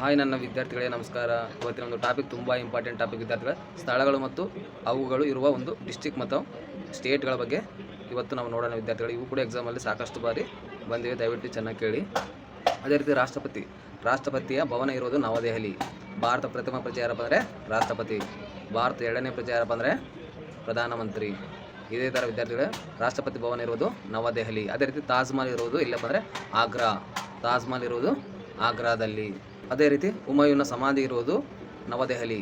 Hi ನನ್ನ ವಿದ್ಯಾರ್ಥಿಗಳೇ ನಮಸ್ಕಾರ. ಇವತ್ತಿನ ಒಂದು ಟಾಪಿಕ್ ತುಂಬ ಇಂಪಾರ್ಟೆಂಟ್ ಟಾಪಿಕ್ ವಿದ್ಯಾರ್ಥಿಗಳ ಸ್ಥಳಗಳು ಮತ್ತು ಅವುಗಳು ಇರುವ ಒಂದು ಡಿಸ್ಟ್ರಿಕ್ಟ್ ಮತ್ತು ಸ್ಟೇಟ್ಗಳ ಬಗ್ಗೆ ಇವತ್ತು ನಾವು ನೋಡೋಣ ವಿದ್ಯಾರ್ಥಿಗಳು. ಇವು ಕೂಡ ಎಕ್ಸಾಮಲ್ಲಿ ಸಾಕಷ್ಟು ಬಾರಿ ಬಂದಿವೆ, ದಯವಿಟ್ಟು ಚೆನ್ನಾಗಿ ಕೇಳಿ. ಅದೇ ರೀತಿ ರಾಷ್ಟ್ರಪತಿಯ ಭವನ ಇರೋದು ನವದೆಹಲಿ. ಭಾರತ ಪ್ರಥಮ ಪ್ರಜೆ ಯಾರಪ್ಪ ಅಂದರೆ ರಾಷ್ಟ್ರಪತಿ. ಭಾರತ ಎರಡನೇ ಪ್ರಜೆ ಯಾರಪ್ಪ ಅಂದರೆ ಪ್ರಧಾನಮಂತ್ರಿ. ಇದೇ ಥರ ವಿದ್ಯಾರ್ಥಿಗಳು ರಾಷ್ಟ್ರಪತಿ ಭವನ ಇರೋದು ನವದೆಹಲಿ. ಅದೇ ರೀತಿ ತಾಜ್ ಮಹಲ್ ಇರೋದು ಇಲ್ಲಪ್ಪ ಅಂದರೆ ಆಗ್ರಾ. ತಾಜ್ ಮಹಲ್ ಇರೋದು ಆಗ್ರಾದಲ್ಲಿ. ಅದೇ ರೀತಿ ಹುಮಾಯೂನ್ನ ಸಮಾಧಿ ಇರುವುದು ನವದೆಹಲಿ.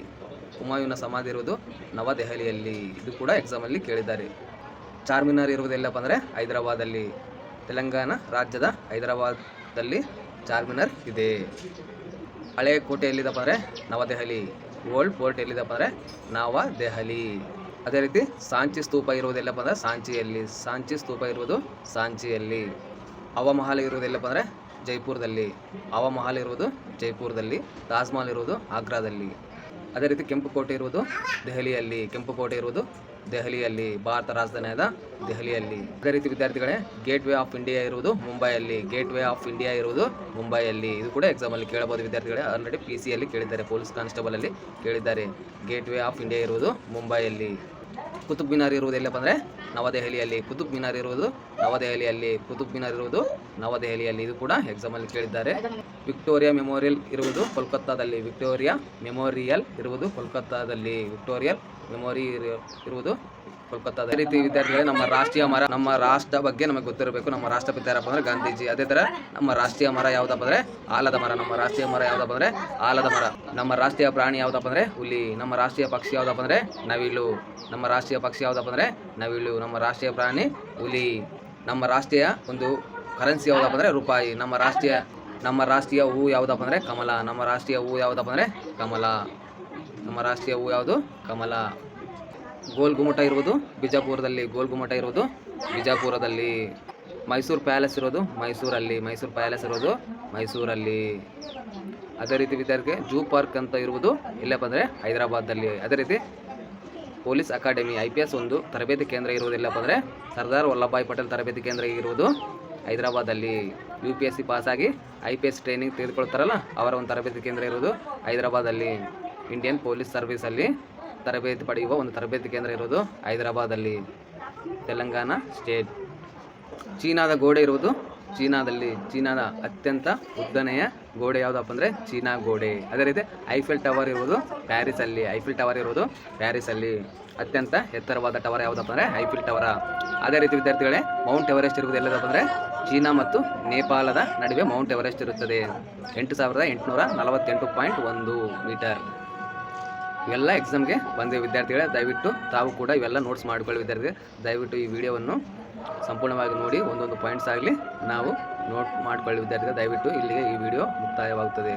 ಹುಮಾಯೂನ್ನ ಸಮಾಧಿ ಇರುವುದು ನವದೆಹಲಿಯಲ್ಲಿ. ಇದು ಕೂಡ ಎಕ್ಸಾಮಲ್ಲಿ ಕೇಳಿದ್ದಾರೆ. ಚಾರ್ಮಿನಾರ್ ಇರುವುದು ಎಲ್ಲಪ್ಪ ಅಂದರೆ ಹೈದರಾಬಾದಲ್ಲಿ. ತೆಲಂಗಾಣ ರಾಜ್ಯದ ಹೈದರಾಬಾದಲ್ಲಿ ಚಾರ್ಮಿನಾರ್ ಇದೆ. ಹಳೆಯ ಕೋಟೆ ಎಲ್ಲಿದಪ್ಪ ಅಂದರೆ ನವದೆಹಲಿ. ಓಲ್ಡ್ ಫೋರ್ಟ್ ಎಲ್ಲಿದಪ್ಪ ಅಂದರೆ ನವದೆಹಲಿ. ಅದೇ ರೀತಿ ಸಾಂಚಿ ಸ್ತೂಪ ಇರುವುದೆಲ್ಲಪ್ಪ ಅಂದರೆ ಸಾಂಚಿಯಲ್ಲಿ. ಸಾಂಚಿ ಸ್ತೂಪ ಇರುವುದು ಸಾಂಚಿಯಲ್ಲಿ. ಹವಾಮಹಲ್ ಇರುವುದೆಲ್ಲಪ್ಪ ಅಂದರೆ ಜೈಪುರದಲ್ಲಿ. ಹವಾಮಹಲ್ ಇರುವುದು ಜೈಪುರದಲ್ಲಿ. ತಾಜ್ ಮಹಲ್ ಇರುವುದು ಆಗ್ರಾದಲ್ಲಿ. ಅದೇ ರೀತಿ ಕೆಂಪು ಕೋಟೆ ಇರುವುದು ದೆಹಲಿಯಲ್ಲಿ. ಕೆಂಪು ಕೋಟೆ ಇರುವುದು ದೆಹಲಿಯಲ್ಲಿ, ಭಾರತ ರಾಜಧಾನಿಯಾದ ದೆಹಲಿಯಲ್ಲಿ. ಅದೇ ರೀತಿ ವಿದ್ಯಾರ್ಥಿಗಳೇ ಗೇಟ್ ವೇ ಆಫ್ ಇಂಡಿಯಾ ಇರುವುದು ಮುಂಬೈಯಲ್ಲಿ. ಗೇಟ್ ವೇ ಆಫ್ ಇಂಡಿಯಾ ಇರುವುದು ಮುಂಬೈಯಲ್ಲಿ. ಇದು ಕೂಡ ಎಕ್ಸಾಮಲ್ಲಿ ಕೇಳಬಹುದು ವಿದ್ಯಾರ್ಥಿಗಳೇ. ಆಲ್ರೆಡಿ PC ಯಲ್ಲಿ ಕೇಳಿದ್ದಾರೆ, ಪೊಲೀಸ್ ಕಾನ್ಸ್ಟೇಬಲ್ ಅಲ್ಲಿ ಕೇಳಿದ್ದಾರೆ. ಗೇಟ್ ವೇ ಆಫ್ ಇಂಡಿಯಾ ಇರುವುದು ಮುಂಬೈಯಲ್ಲಿ. ಕುತುಬ್ ಮಿನಾರ್ ಇರುವುದು ಎಲ್ಲಪ್ಪ ಅಂದರೆ ನವದೆಹಲಿಯಲ್ಲಿ. ಕುತುಬ್ ಮಿನಾರ್ ಇರುವುದು ನವದೆಹಲಿಯಲ್ಲಿ. ಕುತುಬ್ ಮಿನಾರ್ ಇರುವುದು ನವದೆಹಲಿಯಲ್ಲಿ. ಇದು ಕೂಡ ಎಕ್ಸಾಮಲ್ಲಿ ಕೇಳಿದ್ದಾರೆ. ವಿಕ್ಟೋರಿಯಾ ಮೆಮೋರಿಯಲ್ ಇರುವುದು ಕೋಲ್ಕತ್ತಾದಲ್ಲಿ. ವಿಕ್ಟೋರಿಯಾ ಮೆಮೋರಿಯಲ್ ಇರುವುದು ಕೋಲ್ಕತ್ತಾದಲ್ಲಿ. ವಿಕ್ಟೋರಿಯಲ್ ಮೆಮೋರಿ ಇರುವುದು ಕೋಲ್ಕತ್ತಾದ. ಅದೇ ರೀತಿ ವಿದ್ಯಾರ್ಥಿಗಳೇ ನಮ್ಮ ರಾಷ್ಟ್ರೀಯ ಮರ, ನಮ್ಮ ರಾಷ್ಟ್ರ ಬಗ್ಗೆ ನಮಗೆ ಗೊತ್ತಿರಬೇಕು. ನಮ್ಮ ರಾಷ್ಟ್ರಪಿತ ಯಾರಪ್ಪ ಅಂದರೆ ಗಾಂಧೀಜಿ. ಅದೇ ಥರ ನಮ್ಮ ರಾಷ್ಟ್ರೀಯ ಮರ ಯಾವುದಪ್ಪ ಅಂದರೆ ಆಲದ ಮರ. ನಮ್ಮ ರಾಷ್ಟ್ರೀಯ ಮರ ಯಾವುದಪ್ಪ ಅಂದರೆ ಆಲದ ಮರ. ನಮ್ಮ ರಾಷ್ಟ್ರೀಯ ಪ್ರಾಣಿ ಯಾವುದಪ್ಪ ಅಂದರೆ ಹುಲಿ. ನಮ್ಮ ರಾಷ್ಟ್ರೀಯ ಪಕ್ಷಿ ಯಾವುದಪ್ಪ ಅಂದರೆ ನವಿಲು. ನಮ್ಮ ರಾಷ್ಟ್ರೀಯ ಪಕ್ಷಿ ಯಾವುದಪ್ಪ ಅಂದರೆ ನವಿಲು. ನಮ್ಮ ರಾಷ್ಟ್ರೀಯ ಪ್ರಾಣಿ ಹುಲಿ. ನಮ್ಮ ರಾಷ್ಟ್ರೀಯ ಒಂದು ಕರೆನ್ಸಿ ಯಾವುದಪ್ಪ ಅಂದರೆ ರೂಪಾಯಿ. ನಮ್ಮ ರಾಷ್ಟ್ರೀಯ ಹೂ ಯಾವುದಪ್ಪ ಅಂದರೆ ಕಮಲ. ನಮ್ಮ ರಾಷ್ಟ್ರೀಯ ಹೂ ಯಾವುದಪ್ಪ ಅಂದರೆ ಕಮಲ. ನಮ್ಮ ರಾಷ್ಟ್ರೀಯ ಹೂ ಯಾವುದು? ಕಮಲ. ಗೋಲ್ ಗುಮ್ಮಟ ಇರುವುದು ಬಿಜಾಪುರದಲ್ಲಿ. ಗೋಲ್ ಗುಮ್ಮಟ ಇರುವುದು ಬಿಜಾಪುರದಲ್ಲಿ. ಮೈಸೂರು ಪ್ಯಾಲೇಸ್ ಇರೋದು ಮೈಸೂರಲ್ಲಿ. ಮೈಸೂರು ಪ್ಯಾಲೇಸ್ ಇರೋದು ಮೈಸೂರಲ್ಲಿ. ಅದೇ ರೀತಿ ವಿದ್ಯಾರ್ಥಿ ಜೂ ಪಾರ್ಕ್ ಅಂತ ಇರುವುದು ಇಲ್ಲಪ್ಪ ಅಂದರೆ ಹೈದರಾಬಾದಲ್ಲಿ. ಅದೇ ರೀತಿ ಪೊಲೀಸ್ ಅಕಾಡೆಮಿ IPS ಒಂದು ತರಬೇತಿ ಕೇಂದ್ರ ಇರುವುದಿಲ್ಲಪ್ಪ ಅಂದರೆ ಸರ್ದಾರ್ ವಲ್ಲಭಭಾಯ್ ಪಟೇಲ್ ತರಬೇತಿ ಕೇಂದ್ರ ಇರುವುದು ಹೈದರಾಬಾದಲ್ಲಿ. UPSC ಪಾಸಾಗಿ IPS ಟ್ರೈನಿಂಗ್ ತೆಗೆದುಕೊಳ್ತಾರಲ್ಲ, ಅವರ ಒಂದು ತರಬೇತಿ ಕೇಂದ್ರ ಇರುವುದು ಹೈದರಾಬಾದಲ್ಲಿ. ಇಂಡಿಯನ್ ಪೊಲೀಸ್ ಸರ್ವಿಸಲ್ಲಿ ತರಬೇತಿ ಪಡೆಯುವ ಒಂದು ತರಬೇತಿ ಕೇಂದ್ರ ಇರೋದು ಹೈದರಾಬಾದಲ್ಲಿ, ತೆಲಂಗಾಣ ಸ್ಟೇಟ್. ಚೀನಾದ ಗೋಡೆ ಇರುವುದು ಚೀನಾದಲ್ಲಿ. ಚೀನಾದ ಅತ್ಯಂತ ಉದ್ದನೆಯ ಗೋಡೆ ಯಾವುದಪ್ಪ ಅಂದರೆ ಚೀನಾ ಗೋಡೆ. ಅದೇ ರೀತಿ ಐಫೆಲ್ ಟವರ್ ಇರುವುದು ಪ್ಯಾರಿಸಲ್ಲಿ. ಐಫೆಲ್ ಟವರ್ ಇರುವುದು ಪ್ಯಾರಿಸಲ್ಲಿ. ಅತ್ಯಂತ ಎತ್ತರವಾದ ಟವರ್ ಯಾವುದಪ್ಪ ಅಂದರೆ ಐಫೆಲ್ ಟವರ. ಅದೇ ರೀತಿ ವಿದ್ಯಾರ್ಥಿಗಳೇ ಮೌಂಟ್ ಎವರೆಸ್ಟ್ ಇರುವುದು ಎಲ್ಲದಪ್ಪ ಅಂದರೆ ಚೀನಾ ಮತ್ತು ನೇಪಾಳದ ನಡುವೆ ಮೌಂಟ್ ಎವರೆಸ್ಟ್ ಇರುತ್ತದೆ. 8848.1 ಮೀಟರ್. ಇವೆಲ್ಲ ಎಕ್ಸಾಮ್ಗೆ ಬಂದಿವೆ ವಿದ್ಯಾರ್ಥಿಗಳೇ. ದಯವಿಟ್ಟು ತಾವು ಕೂಡ ಇವೆಲ್ಲ ನೋಟ್ಸ್ ಮಾಡಿಕೊಳ್ಳಿ ವಿದ್ಯಾರ್ಥಿಗಳು. ದಯವಿಟ್ಟು ಈ ವಿಡಿಯೋವನ್ನು ಸಂಪೂರ್ಣವಾಗಿ ನೋಡಿ, ಒಂದೊಂದು ಪಾಯಿಂಟ್ಸ್ ಆಗಲಿ ನಾವು ನೋಟ್ ಮಾಡಿಕೊಳ್ಳಿ ವಿದ್ಯಾರ್ಥಿಗಳು. ದಯವಿಟ್ಟು ಇಲ್ಲಿಗೆ ಈ ವಿಡಿಯೋ ಮುಕ್ತಾಯವಾಗುತ್ತದೆ.